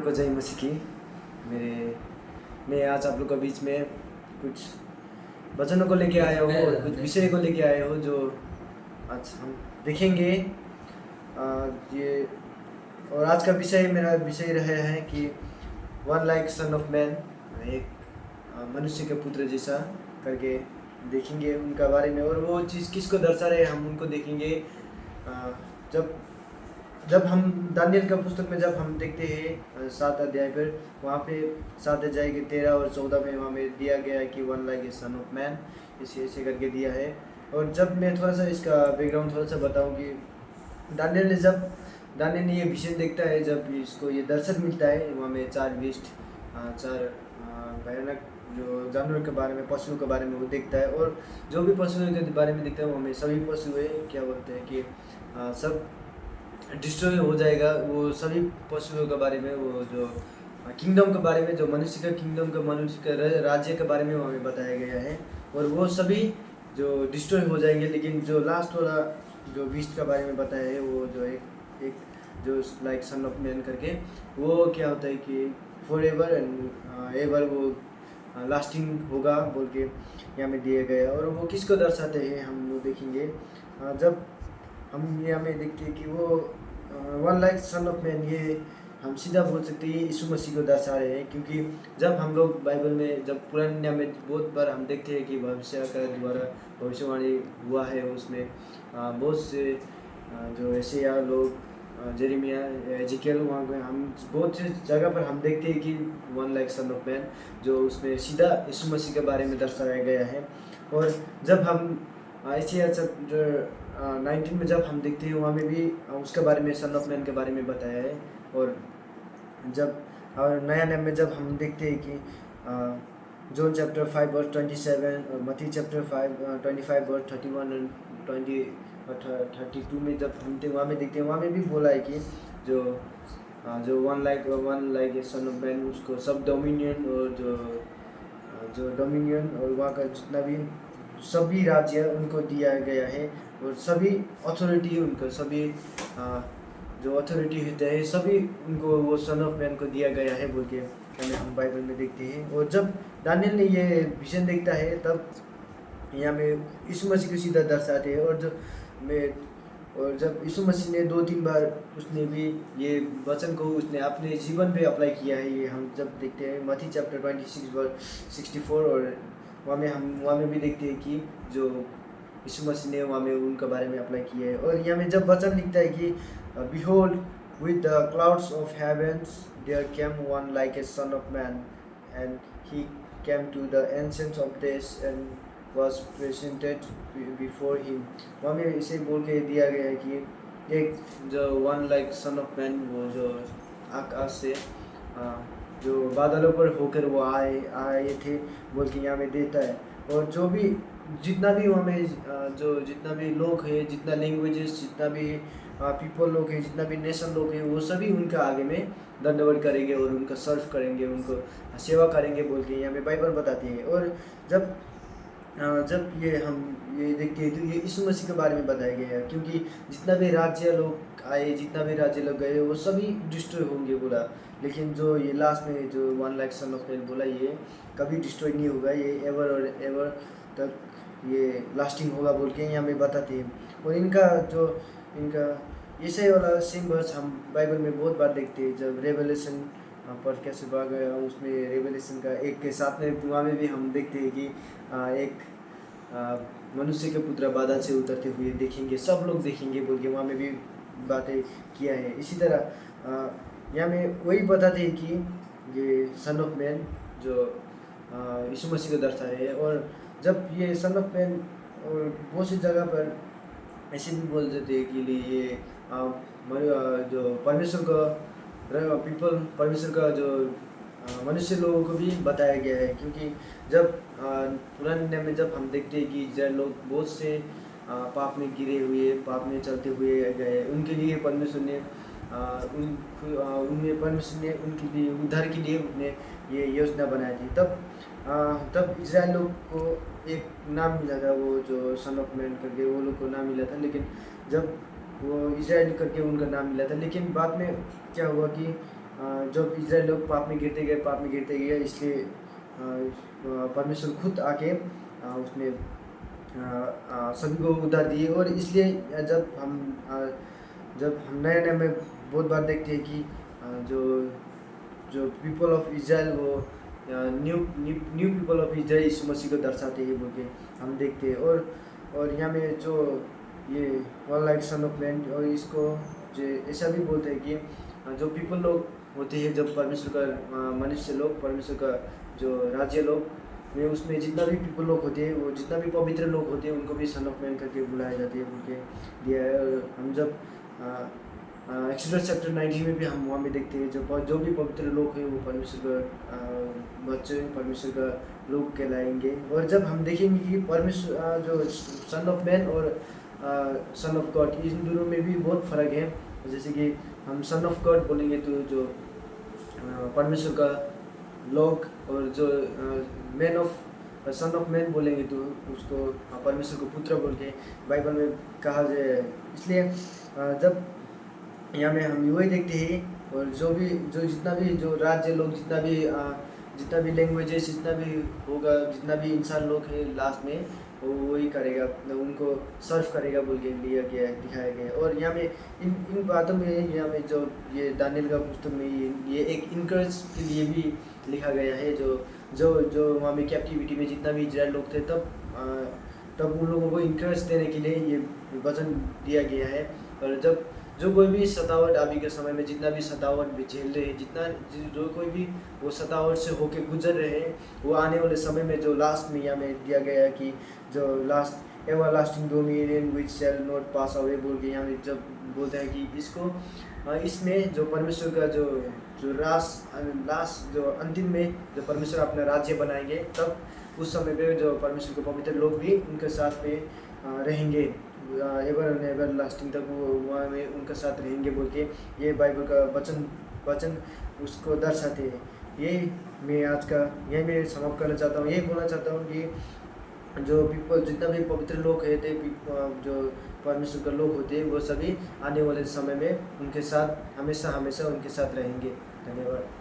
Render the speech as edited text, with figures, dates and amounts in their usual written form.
को जय मसीह की। मेरे मैं आज आप लोग के बीच में कुछ वचनों को लेके आया हूँ और कुछ विषय को लेके आया हूँ जो आज हम देखेंगे। ये और आज का मेरा विषय रहा है कि one like sun of man, एक मनुष्य के पुत्र जैसा करके देखेंगे उनका बारे में। और वो चीज़ किसको दर्शा रहे हम उनको देखेंगे। जब हम दानियल का पुस्तक में जब हम देखते हैं 7 अध्याय पर, वहाँ पे 7 अध्याय के 13 और 14 में वहाँ में दिया गया है कि one like a son of man, इसे ऐसे करके दिया है। और जब मैं थोड़ा सा इसका बैकग्राउंड थोड़ा सा बताऊँ कि दानियल ने ये विजन देखता है, जब इसको ये दर्शन मिलता है, वहाँ में 4 बीस्ट, 4 भयानक जो जानवर के बारे में, पशुओं के बारे में वो देखता है। और जो भी पशुओं के बारे में देखता है वहाँ में सभी पशु है क्या बोलते हैं कि सब डिस्ट्रॉय हो जाएगा। वो सभी पशुओं के बारे में, वो जो किंगडम के बारे में, जो मनुष्य का किंगडम का, मनुष्य का राज्य के बारे में हमें बताया गया है। और वो सभी जो डिस्ट्रॉय हो जाएंगे, लेकिन जो लास्ट वाला जो बीस्ट का बारे में बताया है, वो जो एक जो लाइक सन ऑफ मैन करके, वो क्या होता है कि फॉर एवर एंड एवर वो लास्टिंग होगा बोल के यहाँ में दिया गया। और वो किसको दर्शाते हैं हम वो देखेंगे। जब हम यहाँ में देखते हैं कि वो one like sun of man, ये हम सीधा बोल सकते हैं यीशु मसीह को दर्शा रहे हैं। क्योंकि जब हम लोग बाइबल में, जब पुराने नियम में बहुत बार हम देखते हैं कि भविष्य का द्वारा भविष्यवाणी हुआ है, उसमें बहुत से जो ऐसे या लोग जेरेमिया, एजिकियल, वहाँ पे हम बहुत से जगह पर हम देखते हैं कि one like sun of man, जो उसमें सीधा यीशु मसीह के बारे में दर्शाया गया है। और जब हम एशिया चैप्टर 19 में जब हम देखते हैं, वहाँ में भी उसके बारे में, सन ऑफ मैन के बारे में बताया है। और जब नया नियम में जब हम देखते हैं कि जॉन चैप्टर 5 वर्स 27 और मत्ती चैप्टर 25 वर्स 31 और 20 और 32 में जब हम वहाँ में देखते हैं, वहाँ में भी बोला है कि जो one like a son of man, उसको सब डोमिनियन और जो डोमिनियन और वहाँ का जितना भी सभी राज्य उनको दिया गया है। और सभी अथॉरिटी उनको, सभी जो अथॉरिटी होते हैं सभी उनको वो सन ऑफ मैन को दिया गया है बोल के हम बाइबल में देखते हैं। और जब दानियल ने ये विजन देखता है, तब यहाँ में यीशु मसीह को सीधा दर्शाते हैं। और जब यीशु मसीह ने 2-3 बार उसने भी ये वचन को उसने अपने जीवन पे अप्लाई किया है, ये हम जब देखते हैं मत्ती चैप्टर 26 वर्स 64। और वहाँ में भी देखते हैं कि जो यीशु मसीह ने वहाँ में उनके बारे में अप्लाई किया है। और यहाँ में जब वचन लिखता है कि behold with the clouds of heavens there came one like a son of man and he came to the ancient of days and was presented before him। वहाँ में इसे बोल के दिया गया है कि एक जो one like sun of man, वो जो आकाश से जो बादलों पर होकर वो आए थे बोल के यहाँ में देता है। और जो भी जितना भी वहाँ में जो जितना भी लोग है, जितना लैंग्वेजेस, जितना भी पीपल लोग हैं, जितना भी नेशन लोग हैं, वो सभी उनका आगे में दंडवत करेंगे और उनका सर्व करेंगे, उनको सेवा करेंगे बोल के यहाँ में बाइबल बताती है। और जब हम ये देखते हैं तो ये यीशु मसीह के बारे में बताया गया है। क्योंकि जितना भी राज्य लोग आए, जितना भी राज्य लोग गए, वो सभी डिस्ट्रॉय होंगे बोला। लेकिन जो ये लास्ट में जो one like sun of man बोला, ये कभी डिस्ट्रॉय नहीं होगा, ये एवर और एवर तक ये लास्टिंग होगा बोल के यहाँ में बताते हैं। और इनका ऐसे वाला सेम वर्स हम बाइबल में बहुत बार देखते हैं। जब रेवलेशन पर कैसे भाग गया, उसमें रेवलेशन का 1 के 7 में वहाँ में भी हम देखते हैं कि एक मनुष्य के पुत्र बादल से उतरते हुए देखेंगे, सब लोग देखेंगे बोल के वहाँ में भी बातें किया है। इसी तरह यहाँ में वही बताते हैं कि ये सन ऑफ मैन जो यीशु मसीह को दर्शा रहे हैं। और जब ये सन ऑफ मैन, और बहुत सी जगह पर ऐसे भी बोल देते हैं कि ये जो परमेश्वर का जो मनुष्य लोगों को भी बताया गया है। क्योंकि जब पुराने नियम में जब हम देखते हैं कि जब लोग बहुत से पाप में गिरे हुए, पाप में चलते हुए गए, उनके लिए परमेश्वर ने उनके लिए उद्धार के लिए उन्हें ये योजना बनाई थी। तब इजराइल लोग को एक नाम मिला था, वो जो सन ऑफ मैन करके वो लोग को नाम मिला था। लेकिन जब वो इजराइल करके उनका नाम मिला था, लेकिन बाद में क्या हुआ कि जब इजराइल लोग पाप में गिरते गए, इसलिए परमेश्वर खुद आके उसने सभी को उधार दिए। और इसलिए जब हम नए नए में बहुत बार देखते हैं कि जो जो पीपल ऑफ इजराइल वो new new people of Israel Yeshu Masih को दर्शाते हैं बोल के हम देखते हैं। और यहाँ में जो ये one like sun of man, और इसको जो ऐसा भी बोलते हैं कि जो पीपल लोग होते हैं, जब परमेश्वर का मनुष्य लोग, परमेश्वर का जो राज्य लोग में, उसमें जितना भी पीपल लोग होते हैं, वो जितना भी पवित्र लोग होते हैं, उनको भी सन ऑफ मैन करके बुलाया जाते हैं बोल के दिया है। और हम जब एक्सोडस चैप्टर 19 में भी हम वहाँ में देखते हैं, जो भी पवित्र लोग हैं वो परमेश्वर का बच्चे, परमेश्वर का लोग कहलाएंगे। और जब हम देखेंगे कि परमेश्वर जो सन ऑफ मैन और सन ऑफ गॉड, इन दोनों में भी बहुत फ़र्क है। जैसे कि हम सन ऑफ गॉड बोलेंगे तो जो परमेश्वर का लोग, और जो man of sun of man बोलेंगे तो उसको परमेश्वर को पुत्र बोल के बाइबल में कहा जाए। इसलिए जब यहाँ में हम वही देखते हैं, और जो जितना भी जो राज्य लोग, जितना भी लैंग्वेजेस, जितना भी होगा, जितना भी इंसान लोग है, लास्ट में वो वही करेगा, उनको सर्व करेगा बोल के लिया गया है, दिखाया गया है। और यहाँ में इन बातों में, यहाँ में जो ये दानिएल का पुस्तक में ये एक इनकरेज के लिए भी लिखा गया है। जो वहाँ में कैप्टिविटी में जितना भी इजराइल लोग थे, तब उन लोगों को इनकरेज देने के लिए ये वचन दिया गया है। और जब जो कोई भी सतावट अभी के समय में, जितना भी सतावट भी झेल रहे हैं, जो कोई भी वो सतावट से होके गुजर रहे हैं, वो आने वाले समय में जो लास्ट में यहाँ में दिया गया है कि जो last everlasting dominion which shall not pass away बोल के यहाँ में जब बोलते हैं कि इसमें जो परमेश्वर का जो लास्ट जो अंतिम में जो परमेश्वर अपना राज्य बनाएंगे, तब उस समय पे जो परमेश्वर के पवित्र लोग भी उनके साथ में रहेंगे, एवर एवर लास्टिंग तक वो वहाँ में उनके साथ रहेंगे बोल के ये बाइबल का वचन उसको दर्शाते हैं। यही मैं आज का यही मैं समाप्त करना चाहता हूँ। यही बोलना चाहता हूँ कि जो पीपल, जितना भी पवित्र लोग है थे, जो परमेश्वर के लोग होते हैं, वो सभी आने वाले समय में उनके साथ हमेशा उनके साथ रहेंगे। धन्यवाद।